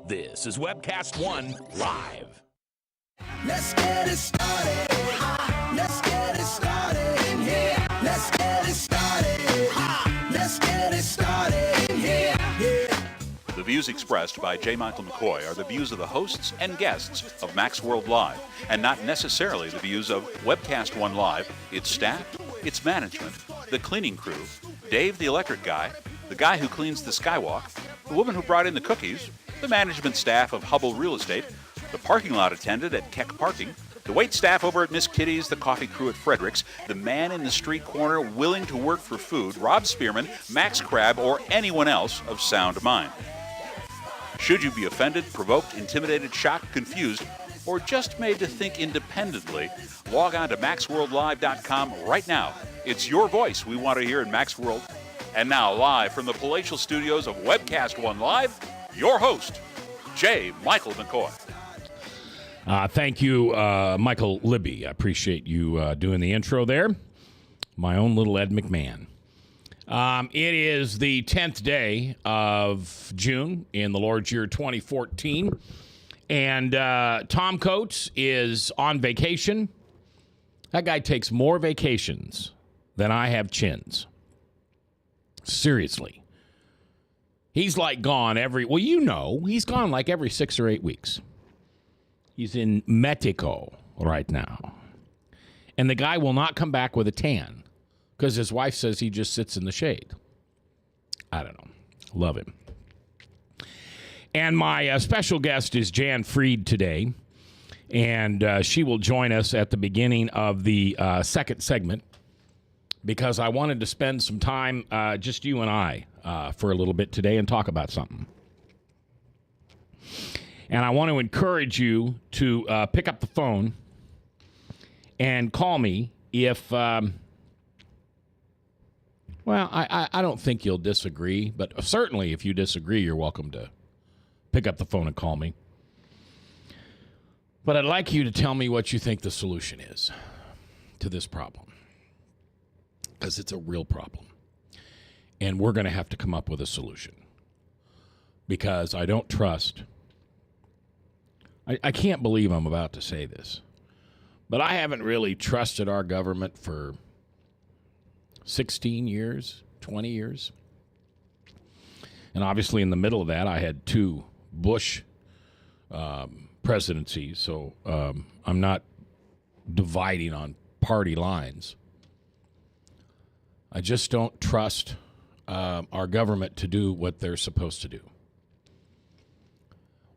This is Webcast One Live. Let's get it started. Let's get it started in here. Let's get it started. Let's get it started in here. Yeah. The views expressed by J. Michael McCoy are the views of the hosts and guests of Max World Live, and not necessarily the views of Webcast One Live, its staff, its management, the cleaning crew, Dave the electric guy, the guy who cleans the skywalk, the woman who brought in the cookies, the management staff of Hubble Real Estate, the parking lot attendant at Keck Parking, the wait staff over at Miss Kitty's, the coffee crew at Frederick's, the man in the street corner willing to work for food, Rob Spearman, Max Crab, or anyone else of sound mind. Should you be offended, provoked, intimidated, shocked, confused, or just made to think independently, log on to maxworldlive.com right now. It's your voice we want to hear in Max World. And now, live from the palatial studios of Webcast One Live, your host, J. Michael McCoy. Thank you, Michael Libby. I appreciate you doing the intro there. My own little Ed McMahon. It is the 10th day of June in the Lord's year 2014. And Tom Coates is on vacation. That guy takes more vacations than I have chins. Seriously. He's like gone he's gone like every 6 or 8 weeks. He's in Mexico right now. And the guy will not come back with a tan because his wife says he just sits in the shade. I don't know. Love him. And my special guest is Jann Freed today. And she will join us at the beginning of the second segment because I wanted to spend some time, just you and I, for a little bit today and talk about something. And I want to encourage you to pick up the phone and call me if, I don't think you'll disagree, but certainly if you disagree, you're welcome to pick up the phone and call me. But I'd like you to tell me what you think the solution is to this problem, because it's a real problem. And we're going to have to come up with a solution because I don't trust. I can't believe I'm about to say this, but I haven't really trusted our government for 16 years, 20 years. And obviously in the middle of that, I had 2 Bush presidencies, so I'm not dividing on party lines. I just don't trust our government to do what they're supposed to do.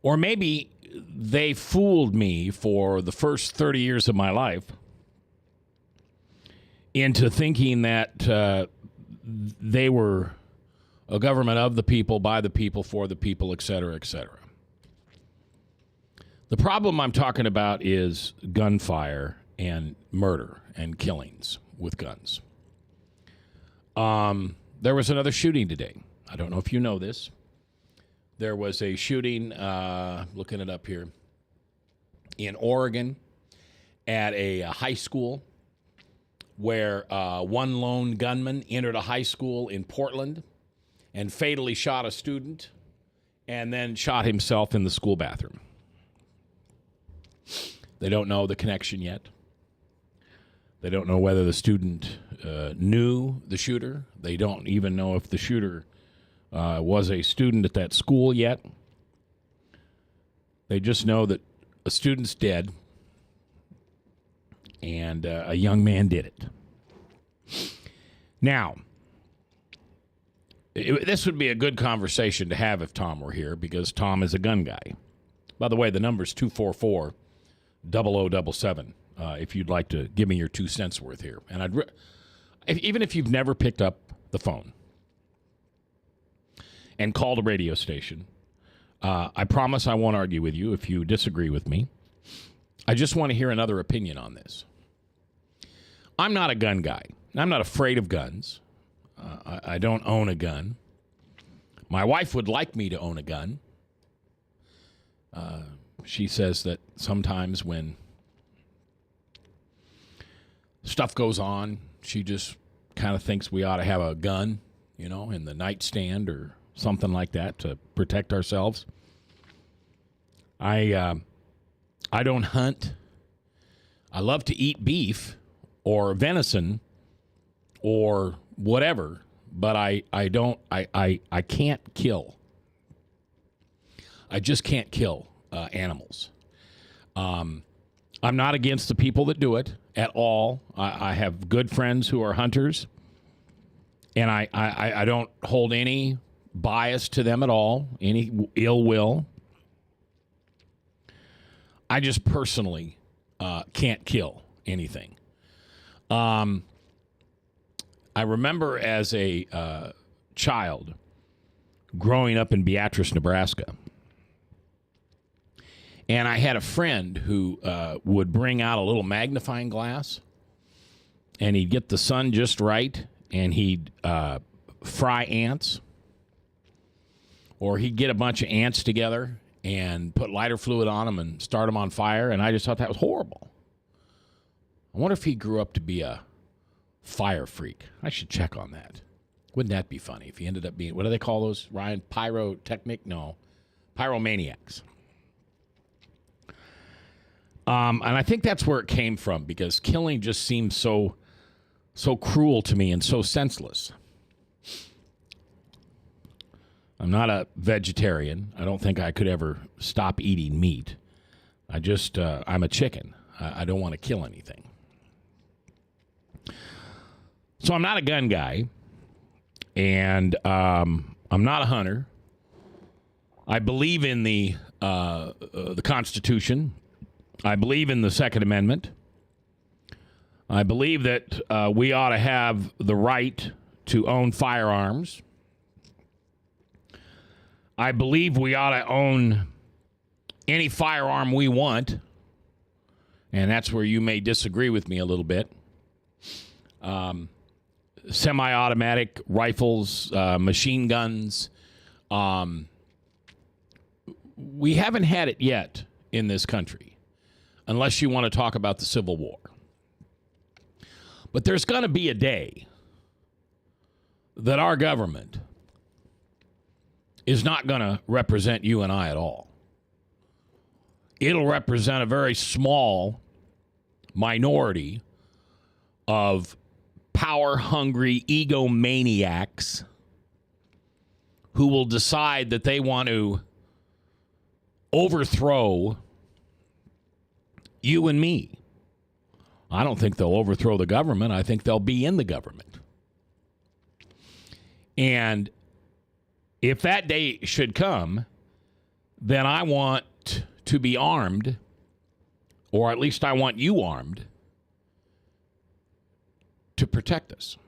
Or maybe they fooled me for the first 30 years of my life into thinking that they were a government of the people, by the people, for the people, et cetera, et cetera. The problem I'm talking about is gunfire and murder and killings with guns. There was another shooting today. I don't know if you know this. There was a shooting, looking it up here, in Oregon at a high school where one lone gunman entered a high school in Portland and fatally shot a student and then shot himself in the school bathroom. They don't know the connection yet. They don't know whether the student knew the shooter. They don't even know if the shooter was a student at that school yet. They just know that a student's dead and a young man did it. Now, this would be a good conversation to have if Tom were here because Tom is a gun guy. By the way, the number's 244-0077 if you'd like to give me your 2 cents worth here. And even if you've never picked up the phone and called a radio station, I promise I won't argue with you if you disagree with me. I just want to hear another opinion on this. I'm not a gun guy. I'm not afraid of guns. I don't own a gun. My wife would like me to own a gun. She says that sometimes when stuff goes on, she just kind of thinks we ought to have a gun, in the nightstand or something like that to protect ourselves. I don't hunt. I love to eat beef or venison or whatever, but I can't kill. I just can't kill animals. I'm not against the people that do it at all. I have good friends who are hunters, and I don't hold any bias to them at all, any ill will. I just personally can't kill anything. I remember as a child growing up in Beatrice, Nebraska, and I had a friend who would bring out a little magnifying glass, and he'd get the sun just right, and he'd fry ants, or he'd get a bunch of ants together and put lighter fluid on them and start them on fire, and I just thought that was horrible. I wonder if he grew up to be a fire freak. I should check on that. Wouldn't that be funny if he ended up being, what do they call those, Ryan? Pyrotechnic? No. Pyromaniacs. And I think that's where it came from, because killing just seems so cruel to me and so senseless. I'm not a vegetarian. I don't think I could ever stop eating meat. I'm a chicken. I don't want to kill anything. So I'm not a gun guy, and I'm not a hunter. I believe in the Constitution. I believe in the Second Amendment. I believe that we ought to have the right to own firearms. I believe we ought to own any firearm we want, and that's where you may disagree with me a little bit. Semi-automatic rifles, machine guns. We haven't had it yet in this country, unless you want to talk about the Civil War. But there's going to be a day that our government is not going to represent you and I at all. It'll represent a very small minority of power-hungry egomaniacs who will decide that they want to overthrow you and me. I don't think they'll overthrow the government. I think they'll be in the government. And if that day should come, then I want to be armed, or at least I want you armed, to protect us.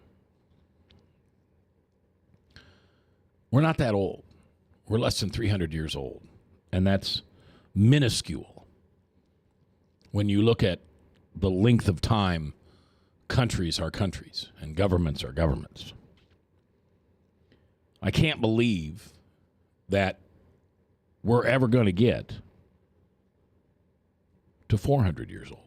We're not that old. We're less than 300 years old, and that's minuscule when you look at the length of time countries are countries and governments are governments. I can't believe that we're ever going to get to 400 years old.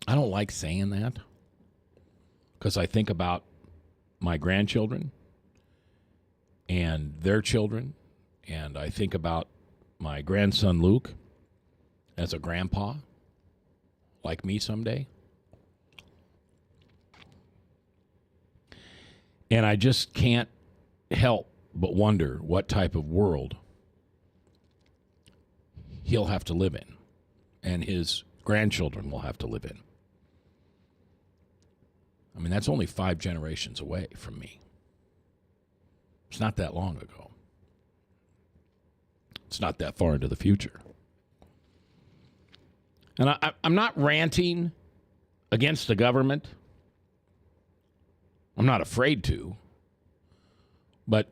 I don't like saying that because I think about my grandchildren and their children, and I think about my grandson Luke as a grandpa, like me someday. And I just can't help but wonder what type of world he'll have to live in and his grandchildren will have to live in. I mean, that's only 5 generations away from me. It's not that long ago. It's not that far into the future. And I'm not ranting against the government. I'm not afraid to. But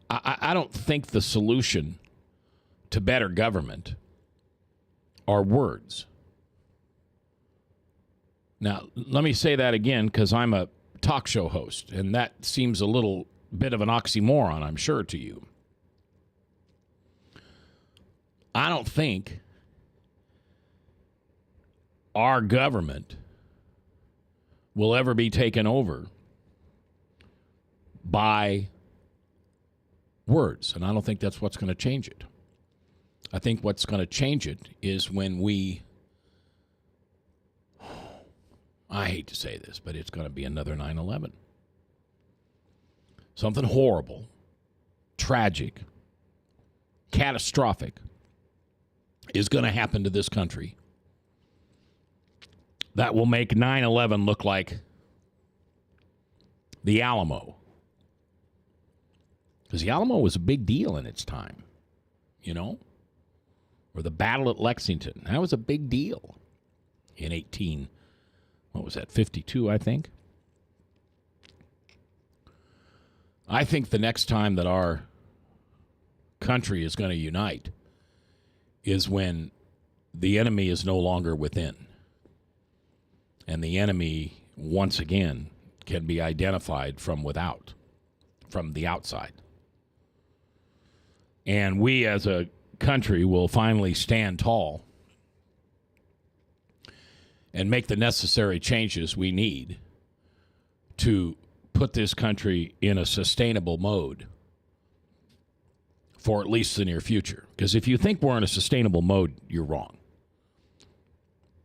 I don't think the solution to better government are words. Now, let me say that again, because I'm a talk show host, and that seems a little bit of an oxymoron, I'm sure, to you. I don't think our government will ever be taken over by words, and I don't think that's what's going to change it. I think what's going to change it is when I hate to say this, but it's going to be another 9/11. Something horrible, tragic, catastrophic is going to happen to this country that will make 9/11 look like the Alamo. Because the Alamo was a big deal in its time, you know? Or the Battle at Lexington. That was a big deal in 52, I think. I think the next time that our country is going to unite is when the enemy is no longer within. And the enemy, once again, can be identified from without, from the outside. And we as a country will finally stand tall and make the necessary changes we need to put this country in a sustainable mode for at least the near future. Because if you think we're in a sustainable mode, you're wrong.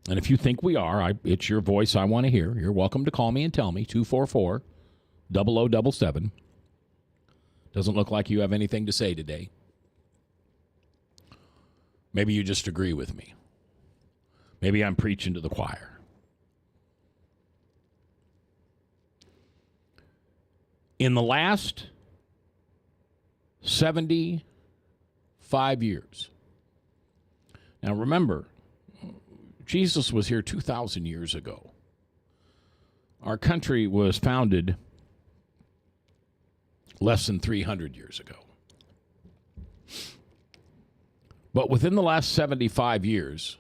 And if you think we are, it's your voice I want to hear. You're welcome to call me and tell me, 244-0077. Doesn't look like you have anything to say today. Maybe you just agree with me. Maybe I'm preaching to the choir. In the last 75 years, now remember, Jesus was here 2,000 years ago. Our country was founded less than 300 years ago. But within the last 75 years,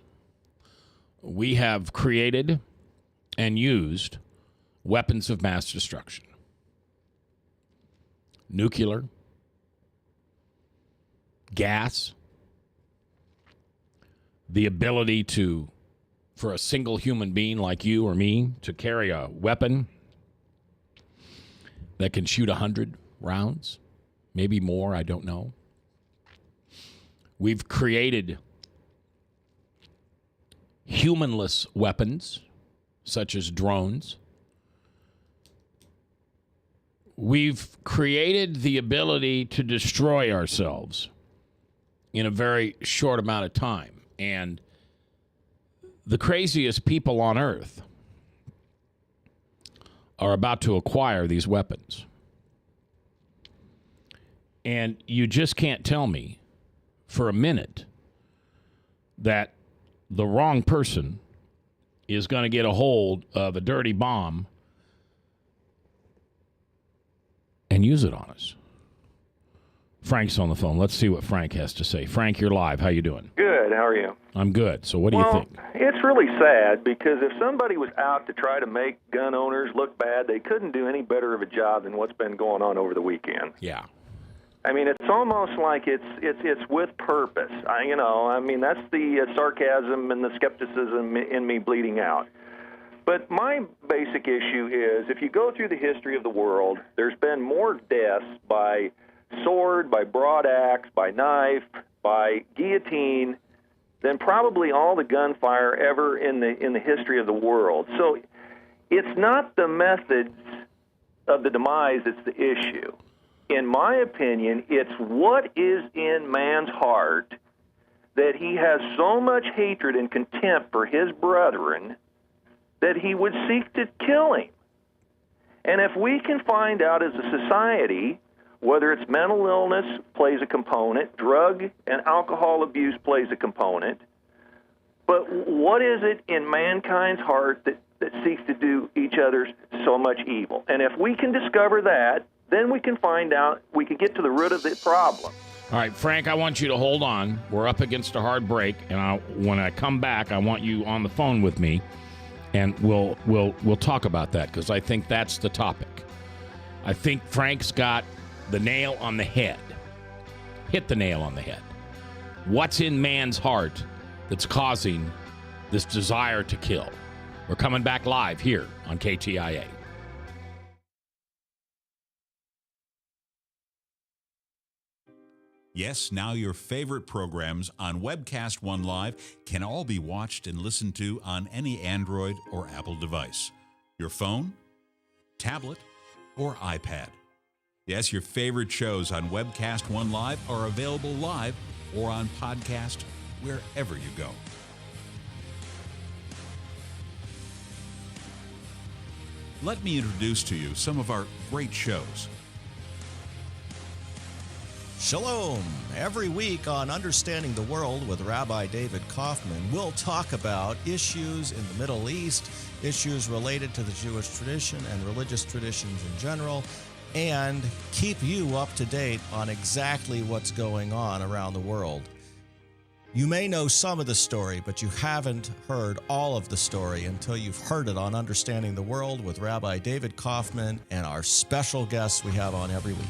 we have created and used weapons of mass destruction. Nuclear, gas, the ability for a single human being like you or me to carry a weapon that can shoot 100 rounds, maybe more, I don't know. We've created humanless weapons, such as drones. We've created the ability to destroy ourselves in a very short amount of time. And the craziest people on earth are about to acquire these weapons. And you just can't tell me for a minute that the wrong person is going to get a hold of a dirty bomb and use it on us. Frank's on the phone. Let's see what Frank has to say. Frank, you're live. How you doing? Good. How are you? I'm good. So what do you think? It's really sad because if somebody was out to try to make gun owners look bad, they couldn't do any better of a job than what's been going on over the weekend. Yeah. I mean, it's almost like it's with purpose. That's the sarcasm and the skepticism in me bleeding out. But my basic issue is, if you go through the history of the world, there's been more deaths by sword, by broad axe, by knife, by guillotine than probably all the gunfire ever in the history of the world. So it's not the methods of the demise that's the issue. In my opinion, it's what is in man's heart that he has so much hatred and contempt for his brethren that he would seek to kill him. And if we can find out as a society, whether it's mental illness plays a component, drug and alcohol abuse plays a component, but what is it in mankind's heart that seeks to do each other so much evil? And if we can discover that, then we can find out, we can get to the root of the problem. All right, Frank, I want you to hold on. We're up against a hard break, and when I come back, I want you on the phone with me, and we'll talk about that, because I think that's the topic. I think Frank's got the nail on the head. Hit the nail on the head. What's in man's heart that's causing this desire to kill? We're coming back live here on KTIA. Yes, now your favorite programs on Webcast One Live can all be watched and listened to on any Android or Apple device. Your phone, tablet, or iPad. Yes, your favorite shows on Webcast One Live are available live or on podcast wherever you go. Let me introduce to you some of our great shows. Shalom! Every week on Understanding the World with Rabbi David Kaufman, we'll talk about issues in the Middle East, issues related to the Jewish tradition and religious traditions in general, and keep you up to date on exactly what's going on around the world. You may know some of the story, but you haven't heard all of the story until you've heard it on Understanding the World with Rabbi David Kaufman and our special guests we have on every week.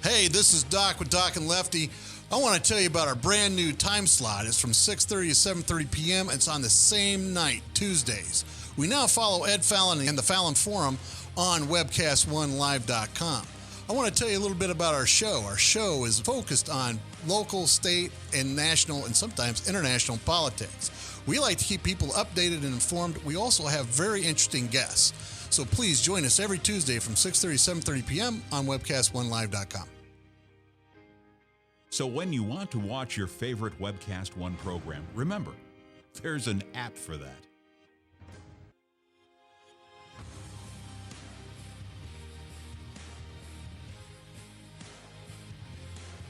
Hey, this is Doc with Doc and Lefty. I want to tell you about our brand new time slot. It's from 6:30 to 7:30 p.m. It's on the same night, Tuesdays. We now follow Ed Fallon and the Fallon Forum on webcast1live.com. I want to tell you a little bit about our show. Our show is focused on local, state, and national, and sometimes international politics. We like to keep people updated and informed. We also have very interesting guests. So please join us every Tuesday from 6:30 to 7:30 p.m. on webcast1live.com. So when you want to watch your favorite Webcast One program, remember, there's an app for that.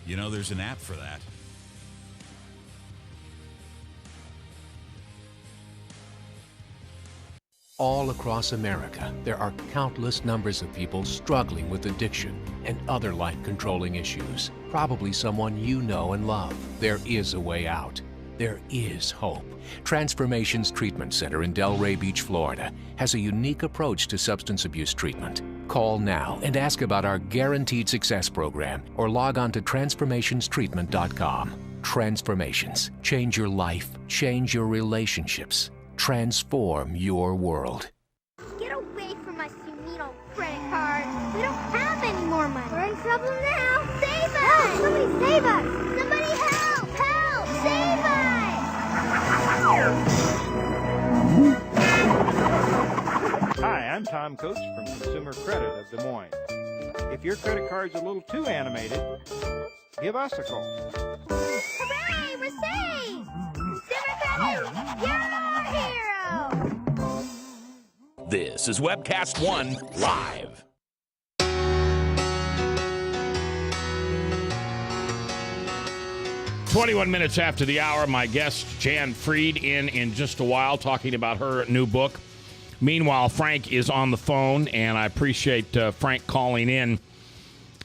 You know, there's an app for that. All across America, there are countless numbers of people struggling with addiction and other life-controlling issues. Probably someone you know and love. There is a way out. There is hope. Transformations Treatment Center in Delray Beach, Florida, has a unique approach to substance abuse treatment. Call now and ask about our Guaranteed Success program or log on to transformationstreatment.com. Transformations. Change your life. Change your relationships. Transform your world. Get away from us, you mean old credit card. We don't have any more money. We're in trouble now. Save us! Help! Somebody save us! Somebody help! Help! Save us! Hi, I'm Tom Coates from Consumer Credit of Des Moines. If your credit card's a little too animated, give us a call. Hooray! We're saved! Consumer Credit! You're our hero! This is Webcast One Live. "21 minutes after the hour, my guest, Jann Fried, in just a while, talking about her new book. Meanwhile, Frank is on the phone, and I appreciate Frank calling in.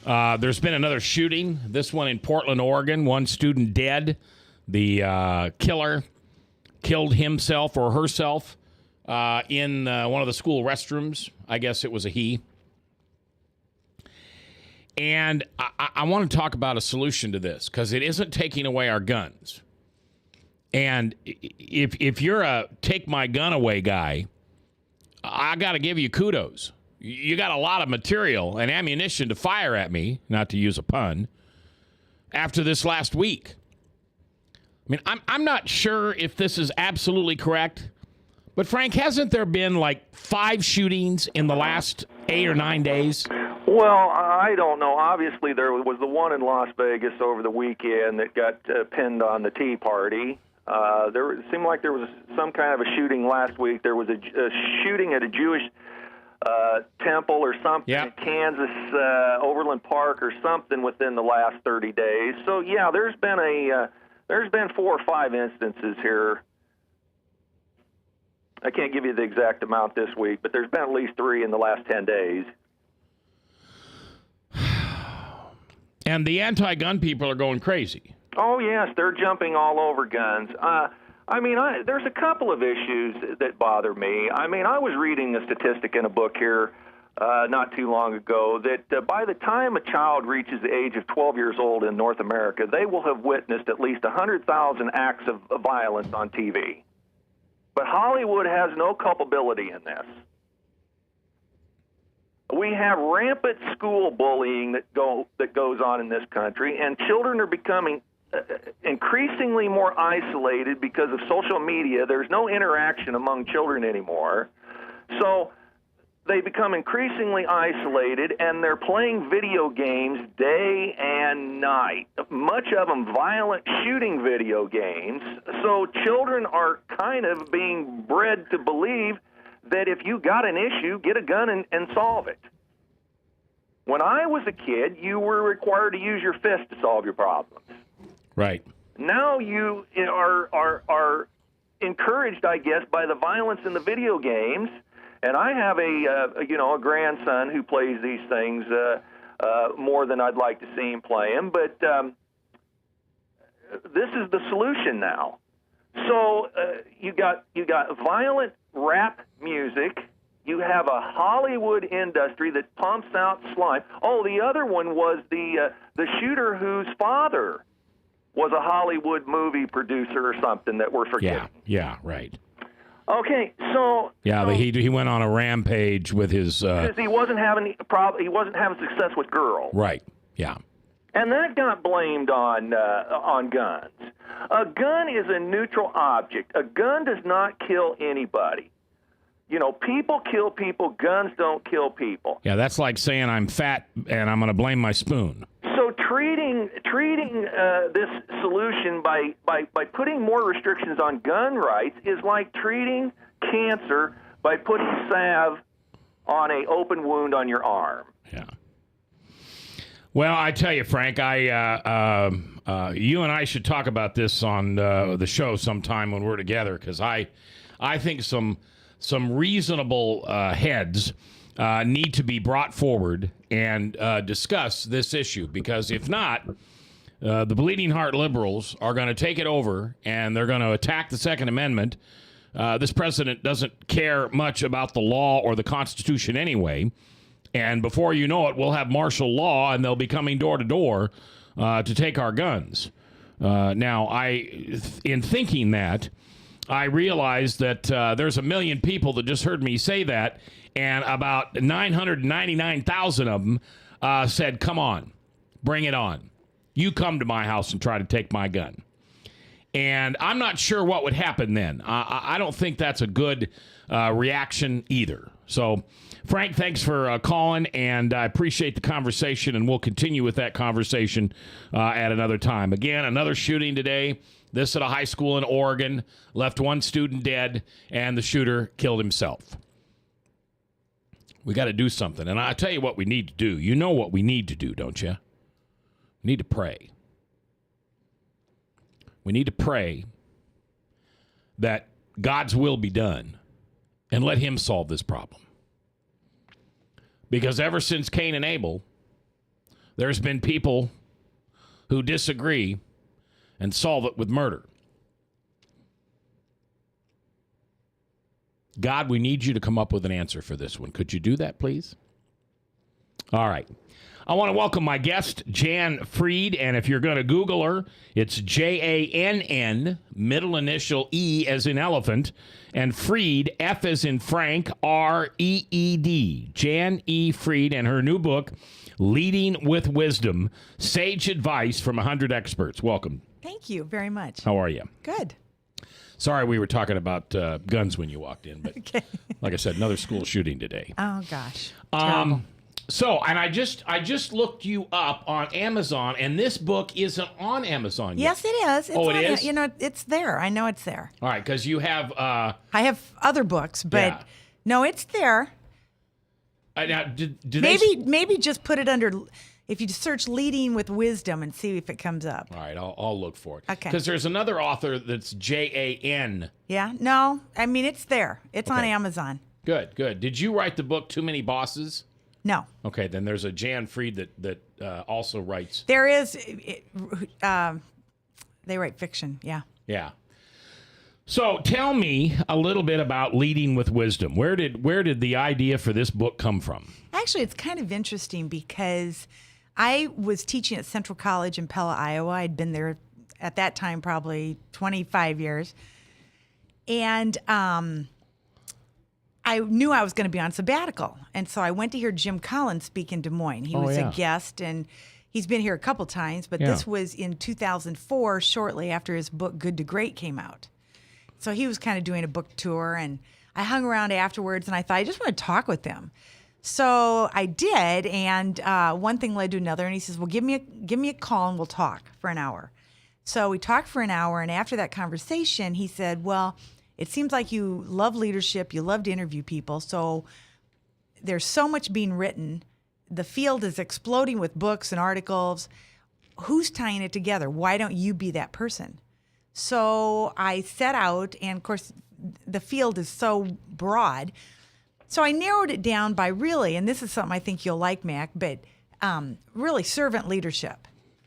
There's been another shooting, this one in Portland, Oregon. One student dead. The killer killed himself or herself in one of the school restrooms. I guess it was a he. And I want to talk about a solution to this, because it isn't taking away our guns. And if you're a take my gun away guy, I got to give you kudos. You got a lot of material and ammunition to fire at me, not to use a pun, after this last week. I mean, I'm not sure if this is absolutely correct, but Frank, hasn't there been like 5 shootings in the last 8 or 9 days? Well, I don't know. Obviously, there was the one in Las Vegas over the weekend that got pinned on the Tea Party. It seemed like there was some kind of a shooting last week. There was a shooting at a Jewish temple or something in Kansas, Overland Park or something within the last 30 days. So, yeah, there's been 4 or 5 instances here. I can't give you the exact amount this week, but there's been at least 3 in the last 10 days. And the anti-gun people are going crazy. Oh, yes, they're jumping all over guns. There's a couple of issues that bother me. I mean, I was reading a statistic in a book here not too long ago that by the time a child reaches the age of 12 years old in North America, they will have witnessed at least 100,000 acts of violence on TV. But Hollywood has no culpability in this. We have rampant school bullying that goes on in this country, and children are becoming increasingly more isolated because of social media. There's no interaction among children anymore. So they become increasingly isolated, and they're playing video games day and night, much of them violent shooting video games. So children are kind of being bred to believe that if you got an issue, get a gun and solve it. When I was a kid, you were required to use your fist to solve your problems. Right. Now you are encouraged, I guess, by the violence in the video games. And I have a grandson who plays these things more than I'd like to see him play them. But this is the solution now. So you got violent rap music. You have a Hollywood industry that pumps out slime. Oh, the other one was the shooter whose father was a Hollywood movie producer or something that we're forgetting. Yeah, right. Okay, so yeah, he went on a rampage with his because he wasn't having success with girls. Right. Yeah. And that got blamed on guns. A gun is a neutral object. A gun does not kill anybody. You know, people kill people. Guns don't kill people. Yeah, that's like saying I'm fat and I'm going to blame my spoon. So treating this solution by putting more restrictions on gun rights is like treating cancer by putting salve on an open wound on your arm. Yeah. Well, I tell you, Frank, you and I should talk about this on the show sometime when we're together, because I think some reasonable heads need to be brought forward and discuss this issue, because if not, the Bleeding Heart liberals are going to take it over and they're going to attack the Second Amendment. This president doesn't care much about the law or the Constitution anyway. And before you know it, we'll have martial law and they'll be coming door to door to take our guns. Now, in thinking that, I realized that there's 1 million people that just heard me say that, and about 999,000 of them said, come on, bring it on. You come to my house and try to take my gun. And I'm not sure what would happen then. I don't think that's a good reaction either. So, Frank, thanks for calling, and I appreciate the conversation, and we'll continue with that conversation at another time. Again, another shooting today. This at a high school in Oregon, left one student dead, and the shooter killed himself. We got to do something, and I'll tell you what we need to do. You know what we need to do, don't you? We need to pray. We need to pray that God's will be done and let him solve this problem. Because ever since Cain and Abel, there's been people who disagree and solve it with murder. God, we need you to come up with an answer for this one. Could you do that, please? All right. I want to welcome my guest, Jann Freed, and if you're going to Google her, it's Jann, middle initial E as in elephant, and Freed, F as in Frank, R-E-E-D. Jann E. Freed, and her new book, Leading with Wisdom, Sage Advice from 100 Experts. Welcome. Thank you very much. How are you? Good. Sorry we were talking about guns when you walked in, but okay. Like I said, another school shooting today. Oh, gosh. Terrible. So, and I just looked you up on Amazon, and this book isn't on Amazon yet. Yes, it is. It's it is? You know, it's there. I know it's there. All right, because you have... I have other books, but no, it's there. Now, did maybe just put it under... If you search Leading with Wisdom and see if it comes up. All right, I'll look for it. Okay. Because there's another author that's Jann. Yeah? No, I mean, it's there. It's on Amazon. Good. Did you write the book Too Many Bosses? No. Okay, then there's a Jann Freed that also writes. There is. They write fiction, yeah. Yeah. So tell me a little bit about Leading with Wisdom. Where did the idea for this book come from? Actually, it's kind of interesting because I was teaching at Central College in Pella, Iowa. I'd been there at that time probably 25 years. And I I knew I was going to be on sabbatical. And so I went to hear Jim Collins speak in Des Moines. He was a guest, and he's been here a couple times, but this was in 2004, shortly after his book Good to Great came out. So he was kind of doing a book tour, and I hung around afterwards, and I thought, I just want to talk with him. So I did, and one thing led to another, and he says, well, give me a call, and we'll talk for an hour. So we talked for an hour, and after that conversation, he said, well, it seems like you love leadership, you love to interview people, so there's so much being written. The field is exploding with books and articles. Who's tying it together? Why don't you be that person? So I set out, and of course, the field is so broad. So I narrowed it down by really, and this is something I think you'll like, Mac, but really servant leadership.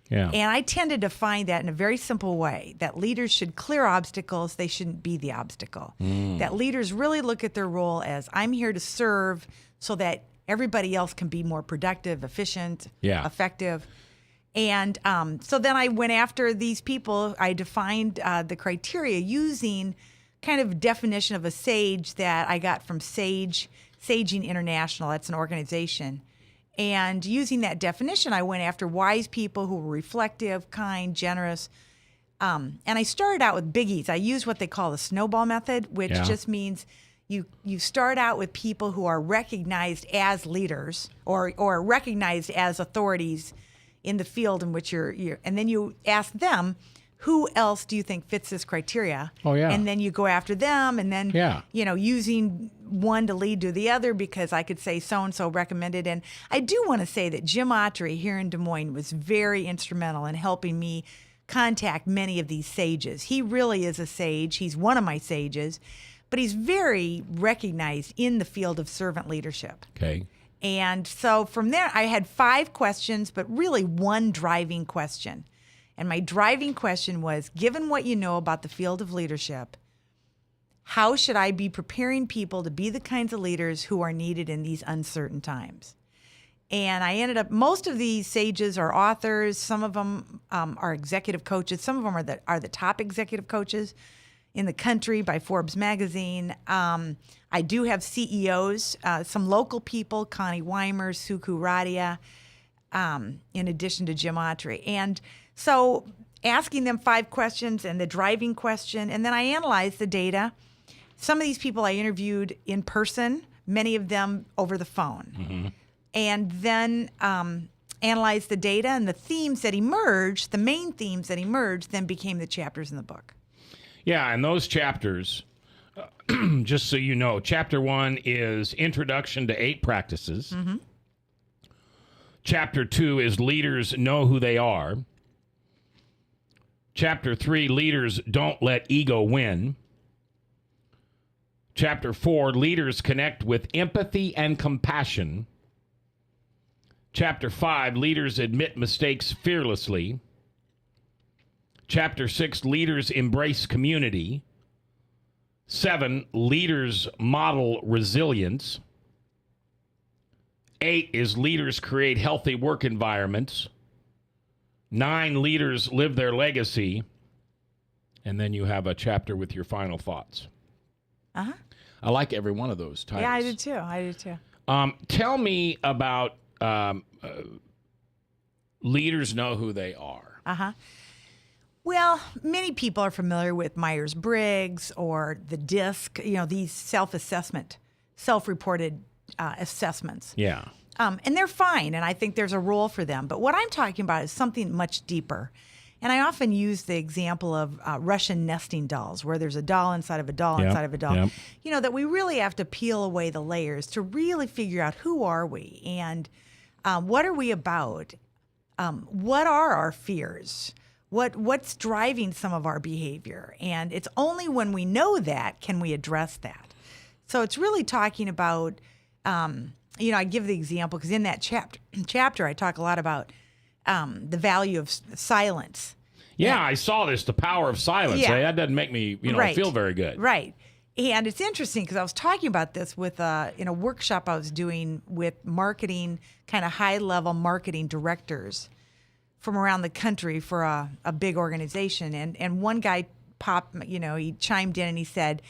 Yeah. And I tended to find that in a very simple way, that leaders should clear obstacles. They shouldn't be the obstacle. That leaders really look at their role as, I'm here to serve so that everybody else can be more productive, efficient, effective. And so then I went after these people. I defined the criteria using kind of definition of a sage that I got from Saging International. That's an organization. And using that definition, I went after wise people who were reflective, kind, generous. And I started out with biggies. I used what they call the snowball method, which just means you start out with people who are recognized as leaders or recognized as authorities in the field in which you're, and then you ask them, who else do you think fits this criteria? Oh, yeah. And then you go after them, and then, using one to lead to the other, because I could say so-and-so recommended. And I do want to say that Jim Autry here in Des Moines was very instrumental in helping me contact many of these sages. He really is a sage. He's one of my sages, but he's very recognized in the field of servant leadership. Okay. And so from there, I had 5 questions, but really one driving question. And my driving question was, given what you know about the field of leadership, how should I be preparing people to be the kinds of leaders who are needed in these uncertain times? And I ended up, most of these sages are authors. Some of them are executive coaches. Some of them are the top executive coaches in the country by Forbes magazine. I do have CEOs, some local people, Connie Weimer, Suku Radia, in addition to Jim Autry. And so asking them 5 questions and the driving question, and then I analyzed the data. Some of these people I interviewed in person, many of them over the phone. And then analyzed the data, and the themes that emerged, the main themes that emerged, then became the chapters in the book. Yeah, and those chapters, just so you know, chapter 1 is Introduction to 8 Practices. Chapter 2 is Leaders Know Who They Are. Chapter 3, Leaders Don't Let Ego Win. Chapter 4, Leaders Connect with Empathy and Compassion. Chapter 5, Leaders Admit Mistakes Fearlessly. Chapter 6, Leaders Embrace Community. 7, Leaders Model Resilience. 8 is Leaders Create Healthy Work Environments. 9, Leaders Live Their Legacy. And then you have a chapter with your final thoughts. I like every one of those titles. Yeah, I do too. Tell me about Leaders Know Who They Are. Well, many people are familiar with Myers-Briggs or the DISC, these self-reported assessments. Yeah. And they're fine, and I think there's a role for them. But what I'm talking about is something much deeper. And I often use the example of Russian nesting dolls, where there's a doll inside of a doll inside of a doll. That we really have to peel away the layers to really figure out who are we and what are we about? What are our fears? What's driving some of our behavior? And it's only when we know that can we address that. So it's really talking about, I give the example because in that chapter I talk a lot about the value of silence. Yeah, I saw this, the power of silence. Yeah. That doesn't make me, feel very good. Right. And it's interesting because I was talking about this with in a workshop I was doing with marketing, kind of high-level marketing directors from around the country for a big organization. And one guy he chimed in and he said,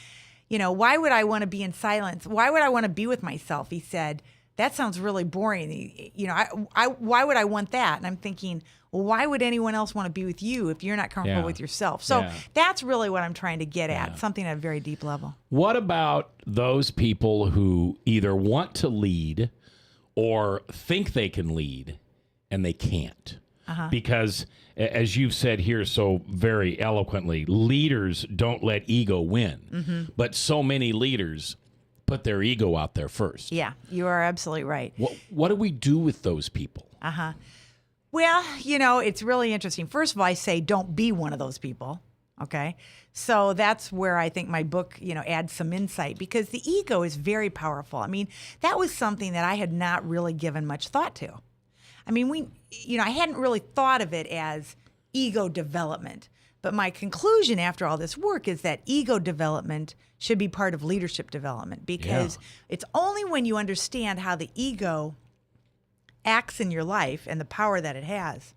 why would I want to be in silence? Why would I want to be with myself? He said, that sounds really boring. Why would I want that? And I'm thinking, well, why would anyone else want to be with you if you're not comfortable with yourself? So that's really what I'm trying to get at, something at a very deep level. What about those people who either want to lead or think they can lead and they can't? Because, as you've said here so very eloquently, leaders don't let ego win. But so many leaders put their ego out there first. Yeah, you are absolutely right. What do we do with those people? Well, it's really interesting. First of all, I say don't be one of those people, okay? So that's where I think my book, adds some insight, because the ego is very powerful. I mean, that was something that I had not really given much thought to. I mean, I hadn't really thought of it as ego development. But my conclusion after all this work is that ego development should be part of leadership development, because it's only when you understand how the ego acts in your life and the power that it has,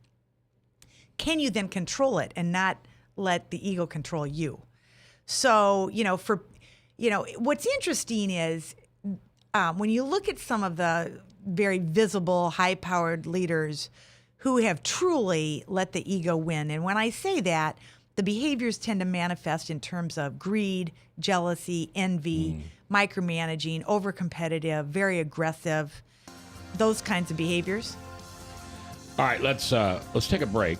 can you then control it and not let the ego control you. So, what's interesting is when you look at some of the very visible, high-powered leaders who have truly let the ego win, and when I say that, the behaviors tend to manifest in terms of greed, jealousy, envy, micromanaging, overcompetitive, very aggressive, those kinds of behaviors. All right, let's take a break,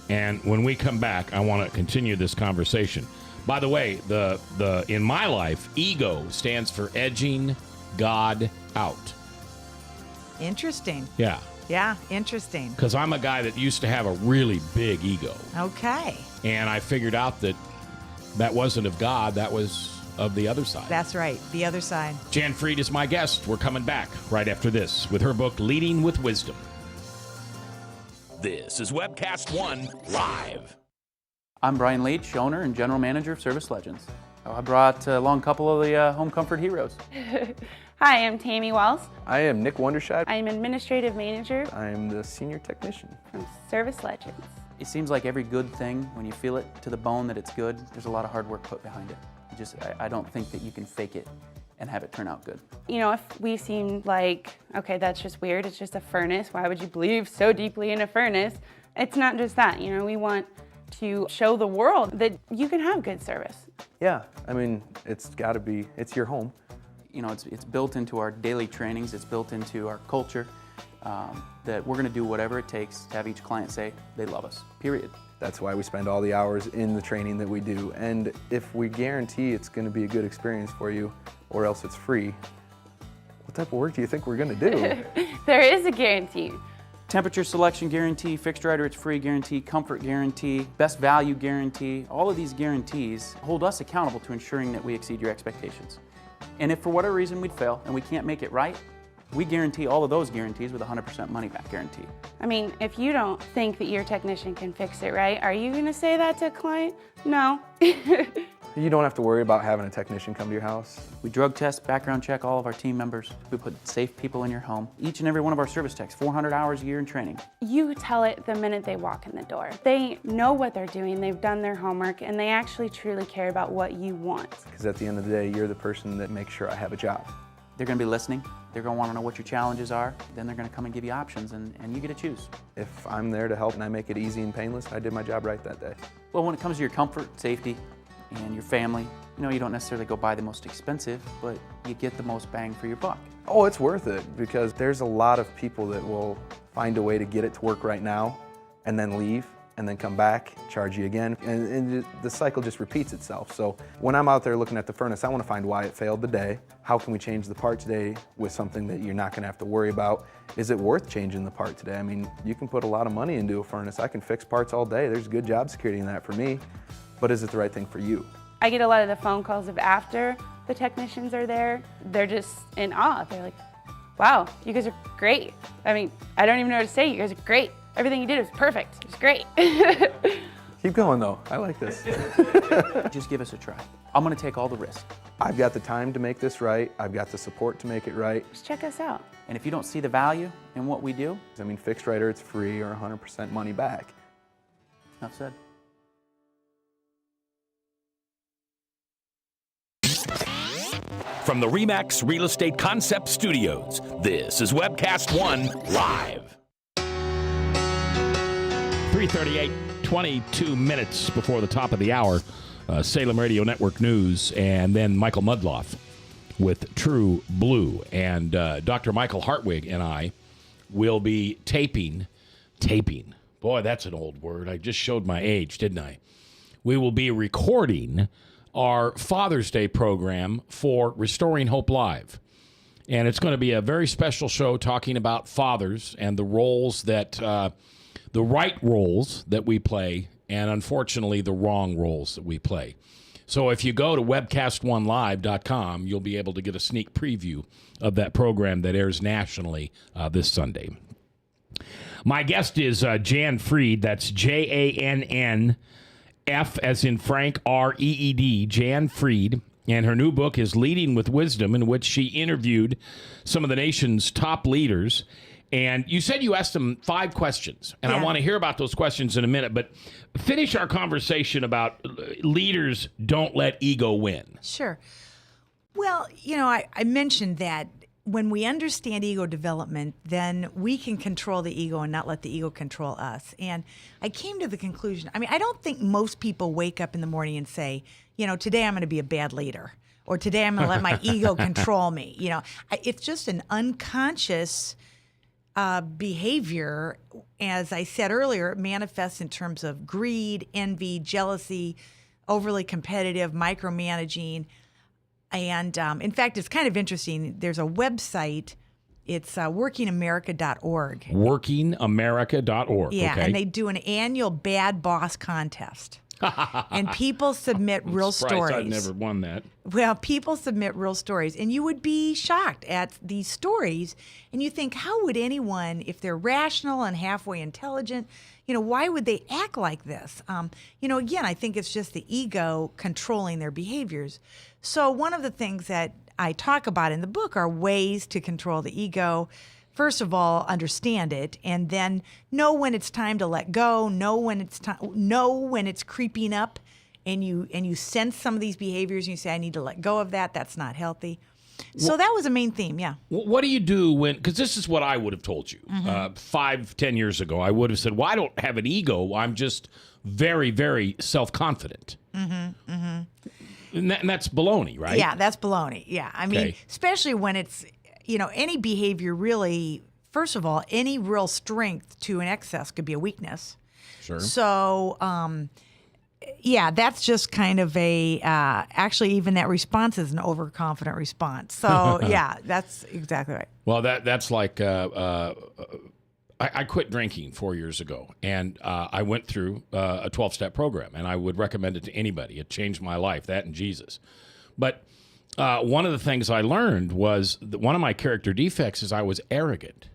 and when we come back, I want to continue this conversation. By the way, the in my life, ego stands for edging God out. Interesting. Yeah. Yeah, interesting. Because I'm a guy that used to have a really big ego. Okay. And I figured out that wasn't of God, that was of the other side. That's right, the other side. Jann Fried is my guest. We're coming back right after this with her book, Leading with Wisdom. This is Webcast One Live. I'm Brian Leach, owner and general manager of Service Legends. I brought along a couple of the home comfort heroes. Hi, I'm Tammy Wells. I am Nick Wonderscheid. I'm administrative manager. I am the senior technician from Service Legends. It seems like every good thing, when you feel it to the bone that it's good, there's a lot of hard work put behind it. I don't think that you can fake it and have it turn out good. If we seem like, okay, that's just weird, it's just a furnace, why would you believe so deeply in a furnace? It's not just that, we want to show the world that you can have good service. Yeah, I mean, it's your home. It's built into our daily trainings, it's built into our culture, that we're gonna do whatever it takes to have each client say they love us, period. That's why we spend all the hours in the training that we do. And if we guarantee it's gonna be a good experience for you, or else it's free, what type of work do you think we're gonna do? There is a guarantee. Temperature selection guarantee, fixed rider it's free guarantee, comfort guarantee, best value guarantee. All of these guarantees hold us accountable to ensuring that we exceed your expectations. And if for whatever reason we'd fail and we can't make it right, we guarantee all of those guarantees with a 100% money back guarantee. I mean, if you don't think that your technician can fix it right, are you gonna say that to a client? No. You don't have to worry about having a technician come to your house. We drug test, background check all of our team members. We put safe people in your home. Each and every one of our service techs, 400 hours a year in training. You tell it the minute they walk in the door. They know what they're doing, they've done their homework, and they actually truly care about what you want. Because at the end of the day, you're the person that makes sure I have a job. They're gonna be listening. They're gonna wanna know what your challenges are. Then they're gonna come and give you options, and you get to choose. If I'm there to help and I make it easy and painless, I did my job right that day. Well, when it comes to your comfort, safety, and your family, you don't necessarily go buy the most expensive, but you get the most bang for your buck. Oh, it's worth it, because there's a lot of people that will find a way to get it to work right now and then leave and then come back, charge you again, and the cycle just repeats itself. So when I'm out there looking at the furnace, I want to find why it failed today. How can we change the part today with something that you're not going to have to worry about? Is it worth changing the part today? I mean, you can put a lot of money into a furnace. I can fix parts all day. There's good job security in that for me, but is it the right thing for you? I get a lot of the phone calls of after the technicians are there. They're just in awe. They're like, wow, you guys are great. I mean, I don't even know what to say. You guys are great. Everything you did was perfect. It was great. Keep going though, I like this. Just give us a try. I'm gonna take all the risk. I've got the time to make this right. I've got the support to make it right. Just check us out. And if you don't see the value in what we do, I mean, fixed rider, it's free or 100% money back. Enough said. from the RE/MAX Real Estate Concept Studios, this is Webcast One Live. 3:38, 22 minutes before the top of the hour. Salem Radio Network News, and then Michael Mudloff with True Blue. And Dr. Michael Hartwig and I will be taping. Boy, that's an old word. I just showed my age, didn't I? We will be recording our Father's Day program for Restoring Hope Live. And it's going to be a very special show talking about fathers and the roles that, the right roles that we play, and unfortunately the wrong roles that we play. So if you go to webcast1live.com, you'll be able to get a sneak preview of that program that airs nationally this Sunday. My guest is Jann Freed. That's Jann, F as in Frank, R-E-E-D, Jann Freed. And her new book is Leading with Wisdom, in which she interviewed some of the nation's top leaders. And you said you asked them 5 questions, and I want to hear about those questions in a minute, but finish our conversation about leaders don't let ego win. Sure. Well, I mentioned that when we understand ego development, then we can control the ego and not let the ego control us. And I came to the conclusion, I don't think most people wake up in the morning and say, today I'm going to be a bad leader, or today I'm going to let my ego control me. It's just an unconscious behavior. As I said earlier, it manifests in terms of greed, envy, jealousy, overly competitive, micromanaging. And in fact, it's kind of interesting. There's a website. It's workingamerica.org. Workingamerica.org. Yeah, okay. and they do an annual bad boss contest. And people submit real stories. I've never won that. Well, people submit real stories, and you would be shocked at these stories. And you think, how would anyone, if they're rational and halfway intelligent, why would they act like this? Again, I think it's just the ego controlling their behaviors. So one of the things that I talk about in the book are ways to control the ego. First of all, understand it, and then know when it's time to let go. Know when it's creeping up, and you sense some of these behaviors, and you say, "I need to let go of that. That's not healthy." So that was a main theme. Yeah. What do you do when? Because this is what I would have told you 5-10 years ago. I would have said, "Well, I don't have an ego. I'm just very, very self-confident." And that's baloney, right? Yeah, that's baloney. Yeah, I mean, especially when it's. Any behavior really, first of all, any real strength to an excess could be a weakness. Sure. So, that's just kind of actually even that response is an overconfident response. So, yeah, that's exactly right. Well, that's like, I quit drinking 4 years ago, and I went through a 12-step program, and I would recommend it to anybody. It changed my life, that and Jesus. But one of the things I learned was that one of my character defects is I was arrogant.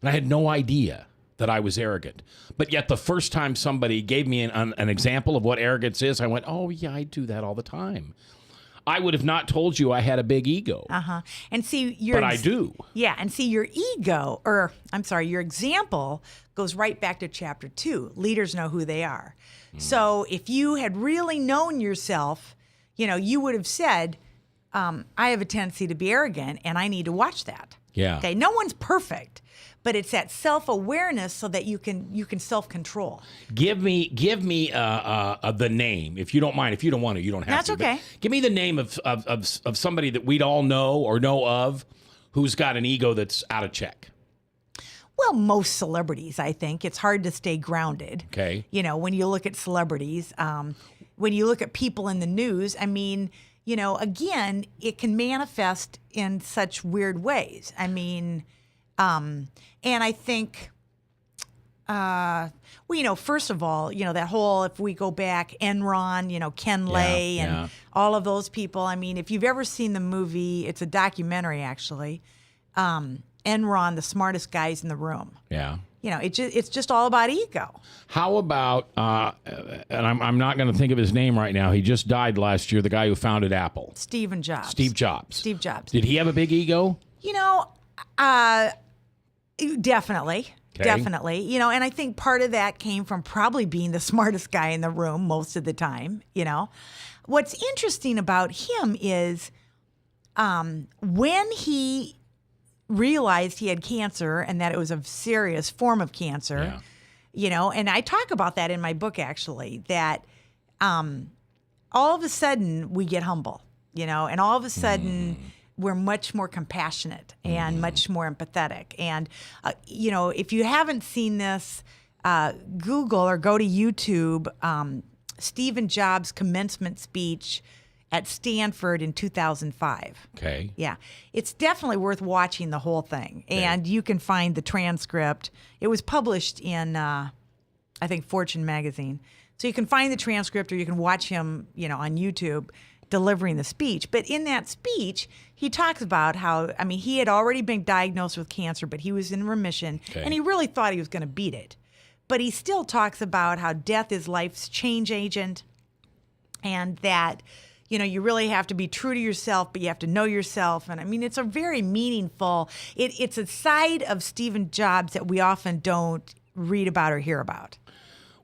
And I had no idea that I was arrogant. But yet the first time somebody gave me an example of what arrogance is, I went, oh, yeah, I do that all the time. I would have not told you I had a big ego. And see, but I do. Yeah, and see, your ego, your example goes right back to chapter 2. Leaders know who they are. So if you had really known yourself, you would have said, I have a tendency to be arrogant, and I need to watch that. Yeah. Okay. No one's perfect, but it's that self-awareness so that you can self-control. Give me the name, if you don't mind. If you don't want to, you don't have to. That's okay. Give me the name of somebody that we'd all know or know of who's got an ego that's out of check. Well, most celebrities, I think. It's hard to stay grounded. Okay. When you look at celebrities, when you look at people in the news, again, it can manifest in such weird ways. And I think, first of all, that whole, if we go back, Enron, Ken Lay and all of those people. If you've ever seen the movie, it's a documentary, actually, Enron, the smartest guys in the room. Yeah. It's just all about ego. How about, and I'm not going to think of his name right now. He just died last year, the guy who founded Apple. Steve Jobs. Steve Jobs. Did he have a big ego? Definitely. Okay. Definitely. And I think part of that came from probably being the smartest guy in the room most of the time, What's interesting about him is when he realized he had cancer and that it was a serious form of cancer, and I talk about that in my book, actually, that all of a sudden we get humble, and all of a sudden we're much more compassionate and much more empathetic. And, if you haven't seen this, Google or go to YouTube, Stephen Jobs' commencement speech at Stanford in 2005. Okay. Yeah. It's definitely worth watching the whole thing. Okay. And you can find the transcript. It was published in, I think, Fortune magazine. So you can find the transcript or you can watch him, on YouTube delivering the speech. But in that speech, he talks about how, he had already been diagnosed with cancer, but he was in remission. Okay. And he really thought he was going to beat it. But he still talks about how death is life's change agent and that, you really have to be true to yourself, but you have to know yourself. And it's a very meaningful, it's a side of Stephen Jobs that we often don't read about or hear about.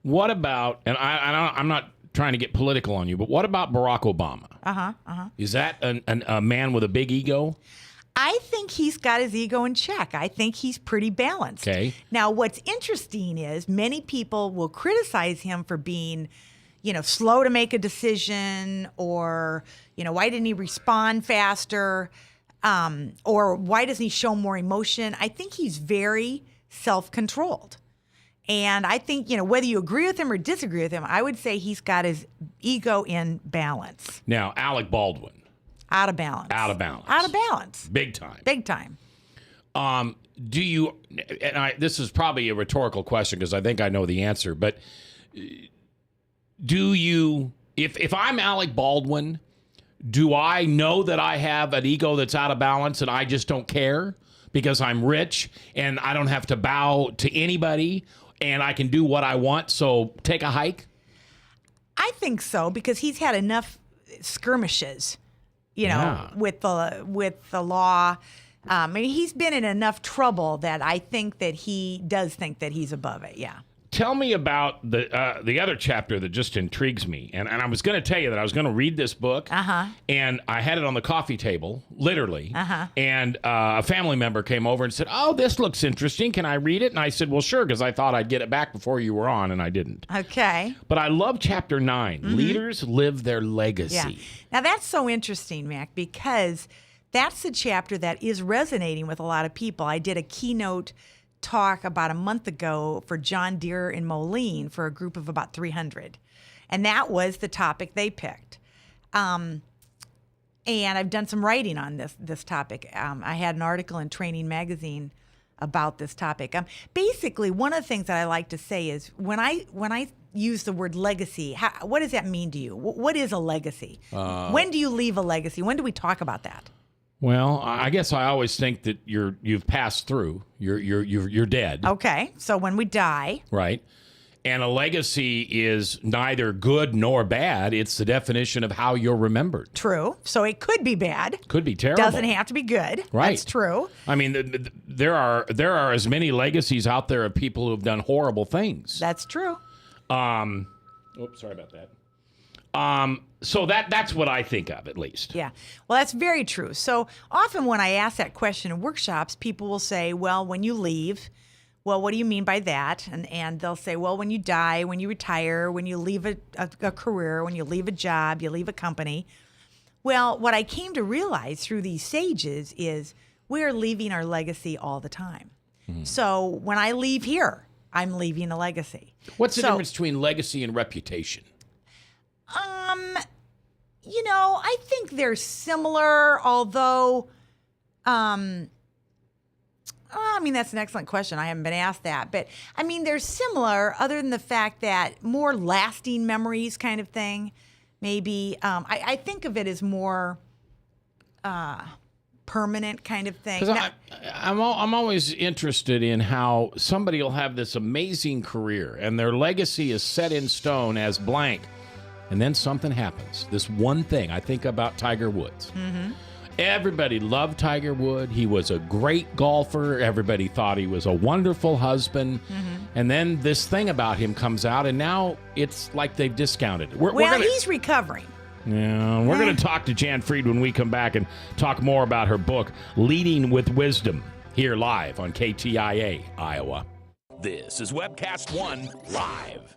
What about, and I'm not trying to get political on you, but what about Barack Obama? Is that a man with a big ego? I think he's got his ego in check. I think he's pretty balanced. Okay. Now, what's interesting is many people will criticize him for being, slow to make a decision, or, why didn't he respond faster? Or why doesn't he show more emotion? I think he's very self-controlled. And I think, whether you agree with him or disagree with him, I would say he's got his ego in balance. Now, Alec Baldwin. Out of balance. Out of balance. Out of balance. Big time. Big time. Do you, this is probably a rhetorical question because I think I know the answer, but do you, if I'm Alec Baldwin, do I know that I have an ego that's out of balance and I just don't care because I'm rich and I don't have to bow to anybody and I can do what I want, so take a hike? I think so, because he's had enough skirmishes, with the law. He's been in enough trouble that I think that he does think that he's above it. Yeah. Tell me about the other chapter that just intrigues me. And I was going to tell you that I was going to read this book. And I had it on the coffee table, literally. And a family member came over and said, "Oh, this looks interesting. Can I read it?" And I said, "Well, sure," because I thought I'd get it back before you were on, and I didn't. Okay. But I love chapter 9. Leaders live their legacy. Yeah. Now, that's so interesting, Mac, because that's the chapter that is resonating with a lot of people. I did a keynote talk about a month ago for John Deere in Moline for a group of about 300. And that was the topic they picked. And I've done some writing on this topic. I had an article in Training Magazine about this topic. Basically, one of the things that I like to say is when I use the word legacy, what does that mean to you? What is a legacy? When do you leave a legacy? When do we talk about that? Well, I guess I always think that you've passed through. You're dead. Okay, so when we die, right? And a legacy is neither good nor bad. It's the definition of how you're remembered. True. So it could be bad. Could be terrible. Doesn't have to be good. Right. That's true. There are as many legacies out there of people who have done horrible things. That's true. Oops, sorry about that. So that's what I think of, at least. Yeah. Well, that's very true. So often when I ask that question in workshops, people will say, well, when you leave, well, what do you mean by that? And they'll say, well, when you die, when you retire, when you leave a career, when you leave a job, you leave a company. Well, what I came to realize through these stages is we're leaving our legacy all the time. So when I leave here, I'm leaving a legacy. What's the difference between legacy and reputation? I think they're similar, although, that's an excellent question. I haven't been asked that. But, they're similar other than the fact that more lasting memories kind of thing, maybe. I think of it as more permanent kind of thing. Because I'm always interested in how somebody will have this amazing career and their legacy is set in stone as blank. And then something happens. This one thing. I think about Tiger Woods. Everybody loved Tiger Woods. He was a great golfer. Everybody thought he was a wonderful husband. And then this thing about him comes out, and now it's like they've discounted it. He's recovering. Yeah, we're going to talk to Jann Fried when we come back and talk more about her book, Leading with Wisdom, here live on KTIA, Iowa. This is Webcast One Live.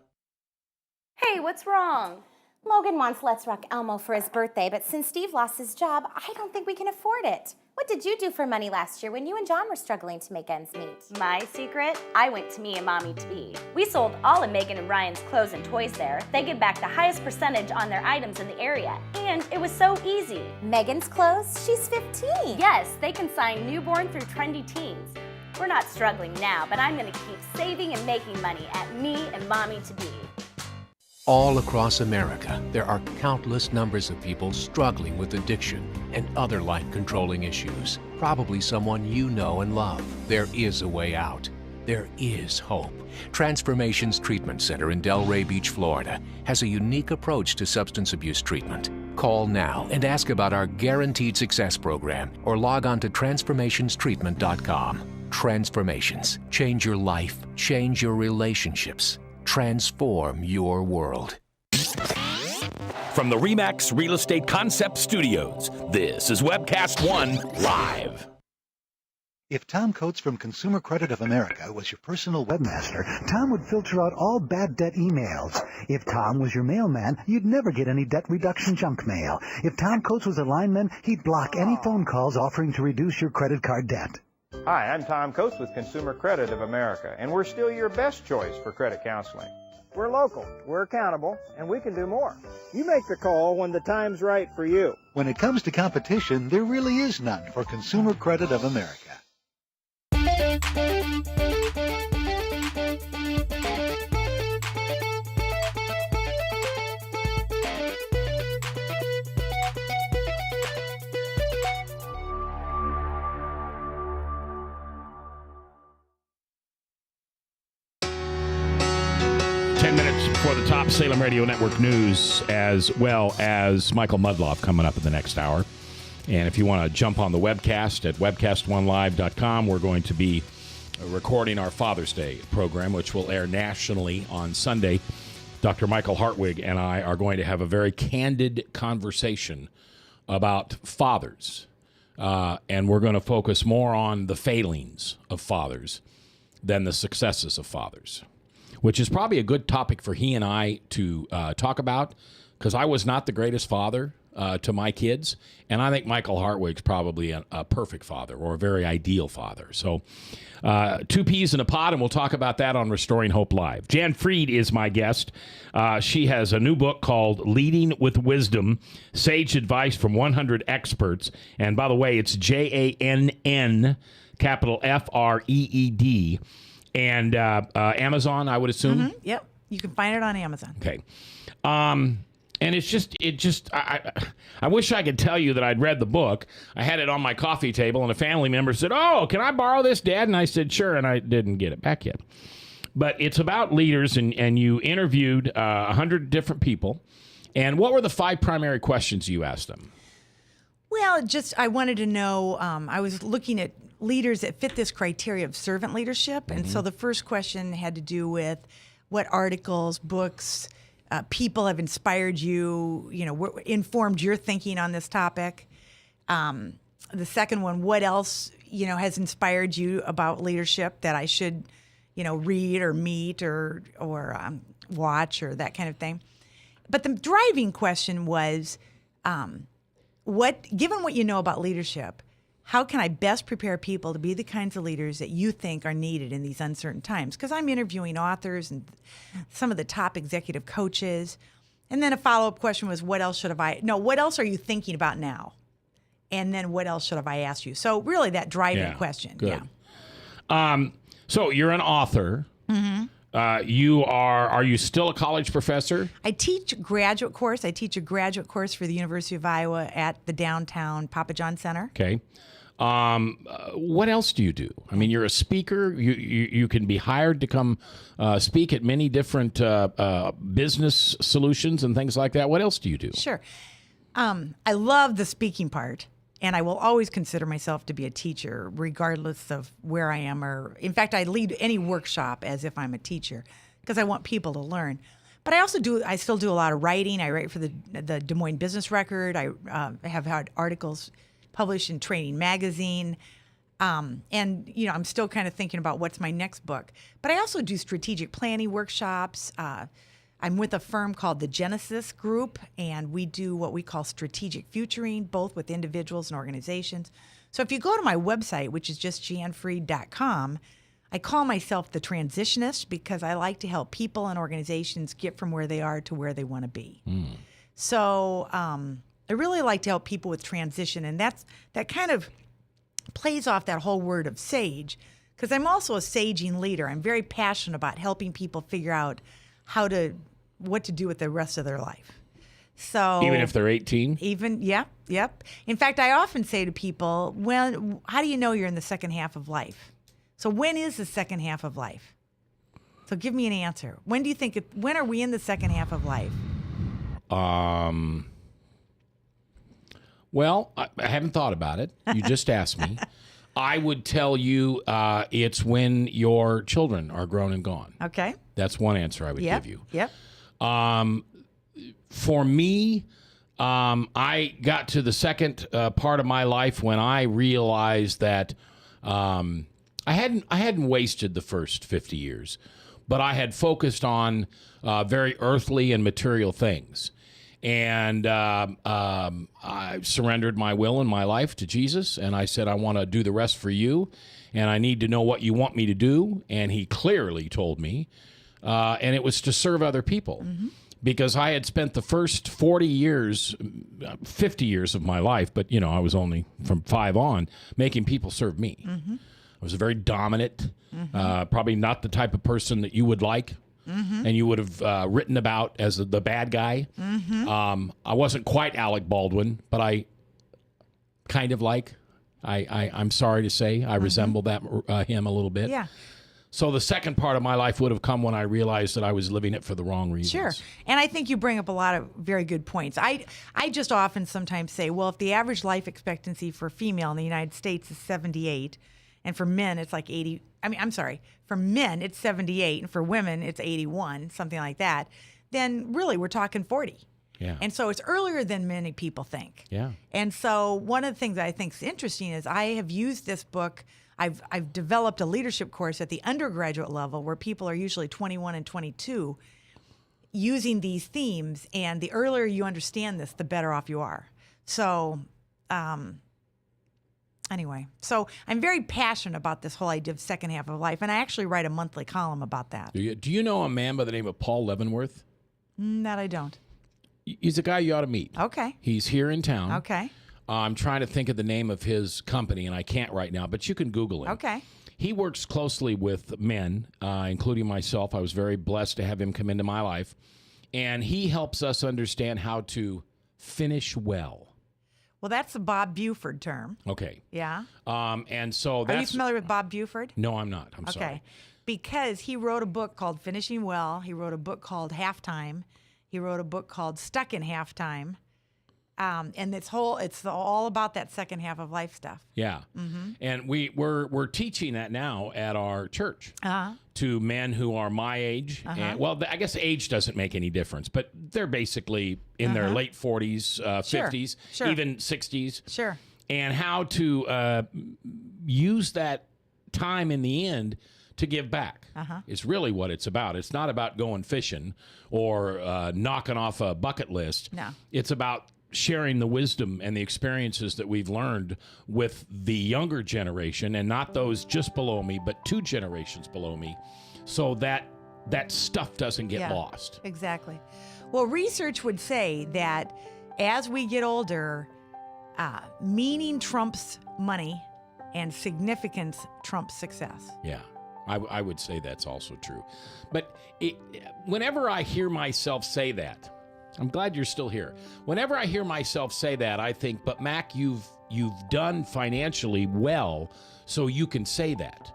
Hey, what's wrong? Logan wants Let's Rock Elmo for his birthday, but since Steve lost his job, I don't think we can afford it. What did you do for money last year when you and John were struggling to make ends meet? My secret? I went to Me and Mommy to Be. We sold all of Megan and Ryan's clothes and toys there. They give back the highest percentage on their items in the area. And it was so easy. Megan's clothes? She's 15. Yes, they can sign newborn through trendy teens. We're not struggling now, but I'm going to keep saving and making money at Me and Mommy to Be. All across America, there are countless numbers of people struggling with addiction and other life-controlling issues. Probably someone you know and love. There is a way out. There is hope. Transformations Treatment Center in Delray Beach, Florida, has a unique approach to substance abuse treatment. Call now and ask about our Guaranteed Success program or log on to transformationstreatment.com. Transformations. Change your life. Change your relationships. Transform your world. From the RE/MAX Real Estate Concept Studios, this is Webcast One Live. If Tom Coates from Consumer Credit of America was your personal webmaster, Tom would filter out all bad debt emails. If Tom was your mailman, you'd never get any debt reduction junk mail. If Tom Coates was a lineman, he'd block any phone calls offering to reduce your credit card debt. Hi, I'm Tom Coates with Consumer Credit of America, and we're still your best choice for credit counseling. We're local, we're accountable, and we can do more. You make the call when the time's right for you. When it comes to competition, there really is none for Consumer Credit of America. 10 minutes before the top Salem Radio Network news, as well as Michael Mudloff coming up in the next hour. And if you want to jump on the webcast at webcast1live.com, we're going to be recording our Father's Day program, which will air nationally on Sunday. Dr. Michael Hartwig and I are going to have a very candid conversation about fathers. And we're going to focus more on the failings of fathers than the successes of fathers, which is probably a good topic for he and I to talk about, because I was not the greatest father to my kids, and I think Michael Hartwig's probably a perfect father or a very ideal father. So two peas in a pod, and we'll talk about that on Restoring Hope Live. Jann Fried is my guest. She has a new book called Leading with Wisdom, Sage Advice from 100 Experts. And by the way, it's Jann, capital Freed. And Amazon, I would assume? Mm-hmm. Yep. You can find it on Amazon. Okay. And I wish I could tell you that I'd read the book. I had it on my coffee table, and a family member said, "Oh, can I borrow this, Dad?" And I said, "Sure," and I didn't get it back yet. But it's about leaders, and you interviewed 100 different people. And what were the 5 primary questions you asked them? Well, I wanted to know, I was looking at leaders that fit this criteria of servant leadership. And so the first question had to do with what articles, books, people have inspired you, informed your thinking on this topic. The second one, what else, has inspired you about leadership that I should, read or meet or watch or that kind of thing. But the driving question was, given what you know about leadership, how can I best prepare people to be the kinds of leaders that you think are needed in these uncertain times? Because I'm interviewing authors and some of the top executive coaches. And then a follow-up question was, what else are you thinking about now? And then what else should I ask you? So really that driving question. Good. Yeah. So you're an author. Mm-hmm. Are you still a college professor? I teach a graduate course. I teach a graduate course for the University of Iowa at the downtown Papa John Center. Okay. What else do you do? I mean, you're a speaker. You can be hired to come speak at many different business solutions and things like that. What else do you do? Sure. I love the speaking part, and I will always consider myself to be a teacher, regardless of where I am. In fact, I lead any workshop as if I'm a teacher because I want people to learn. But I still do a lot of writing. I write for the Des Moines Business Record. I have had articles published in Training Magazine. And, I'm still kind of thinking about what's my next book. But I also do strategic planning workshops. I'm with a firm called the Genesis Group, and we do what we call strategic futuring, both with individuals and organizations. So if you go to my website, which is just jannfried.com, I call myself the transitionist because I like to help people and organizations get from where they are to where they want to be. So I really like to help people with transition, and that kind of plays off that whole word of sage, because I'm also a saging leader. I'm very passionate about helping people figure out what to do with the rest of their life. So even if they're 18? Yep. In fact, I often say to people, well, how do you know you're in the second half of life? So when is the second half of life? So give me an answer. When are we in the second half of life? Well, I haven't thought about it. You just asked me. I would tell you it's when your children are grown and gone. Okay. That's one answer I would give you. Yep. For me, I got to the second part of my life when I realized that I hadn't wasted the first 50 years, but I had focused on very earthly and material things. And I surrendered my will and my life to Jesus, and I said, I want to do the rest for you, and I need to know what you want me to do. And he clearly told me, and it was to serve other people. Because I had spent the first 40 years, 50 years of my life, but, I was only from 5 on, making people serve me. I was a very dominant, probably not the type of person that you would like. And you would have written about as the bad guy. I wasn't quite Alec Baldwin, but I kind of I'm sorry to say, I resemble him a little bit. Yeah. So the second part of my life would have come when I realized that I was living it for the wrong reasons. Sure. And I think you bring up a lot of very good points. I just often sometimes say, well, if the average life expectancy for a female in the United States is 78, and for men it's like 80, for men it's 78, and for women it's 81, something like that, then really we're talking 40. Yeah. And so it's earlier than many people think. Yeah. And so one of the things that I think is interesting is I have used this book. I've developed a leadership course at the undergraduate level where people are usually 21 and 22 using these themes. And the earlier you understand this, the better off you are. So anyway, so I'm very passionate about this whole idea of second half of life. And I actually write a monthly column about that. Do you know a man by the name of Paul Leavenworth? That I don't. He's a guy you ought to meet. Okay. He's here in town. Okay. I'm trying to think of the name of his company, and I can't right now, but you can Google him. Okay. He works closely with men, including myself. I was very blessed to have him come into my life. And he helps us understand how to finish well. Well, that's the Bob Buford term. Okay. Yeah. And so that's... Are you familiar with Bob Buford? No, I'm not. I'm sorry. Okay. Because he wrote a book called Finishing Well. He wrote a book called Halftime. He wrote a book called Stuck in Halftime. And it's all about that second half of life stuff. Yeah. And we're teaching that now at our church to men who are my age. And, well, I guess age doesn't make any difference, but they're basically in their late 40s, 50s, even 60s. Sure. And how to use that time in the end to give back. It's really what it's about. It's not about going fishing or knocking off a bucket list. No. It's about sharing the wisdom and the experiences that we've learned with the younger generation, and not those just below me, but 2 generations below me, so that stuff doesn't get lost. Exactly. Well, research would say that as we get older, meaning trumps money and significance trumps success. Yeah. I would say that's also true. But whenever I hear myself say that, I'm glad you're still here. Whenever I hear myself say that, I think, but Mac, you've done financially well, so you can say that.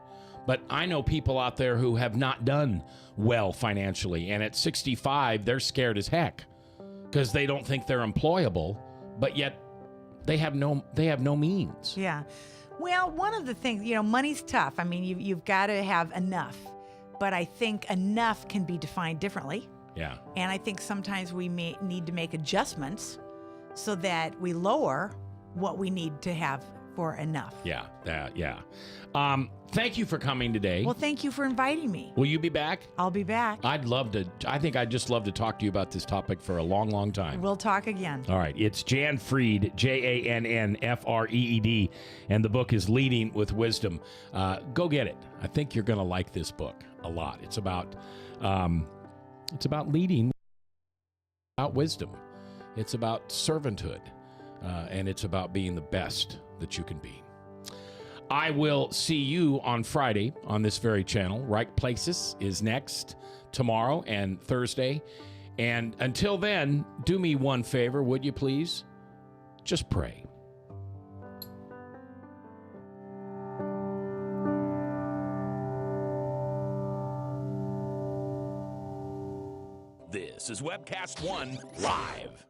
But I know people out there who have not done well financially, and at 65, they're scared as heck because they don't think they're employable, but yet they have no means. Yeah. Well, one of the things, money's tough. I mean, you've got to have enough, but I think enough can be defined differently. Yeah. And I think sometimes we may need to make adjustments so that we lower what we need to have for enough. Yeah. Thank you for coming today. Well, thank you for inviting me. Will you be back? I'll be back. I'd love to. I think I'd just love to talk to you about this topic for a long, long time. We'll talk again. All right. It's Jann Freed, Jannfreed, and the book is Leading with Wisdom. Go get it. I think you're going to like this book a lot. It's about leading, about wisdom. It's about servanthood, and it's about being the best that you can be. I will see you on Friday on this very channel. Right Places is next tomorrow and Thursday. And until then, do me one favor, would you please? Just pray. This is Webcast One Live.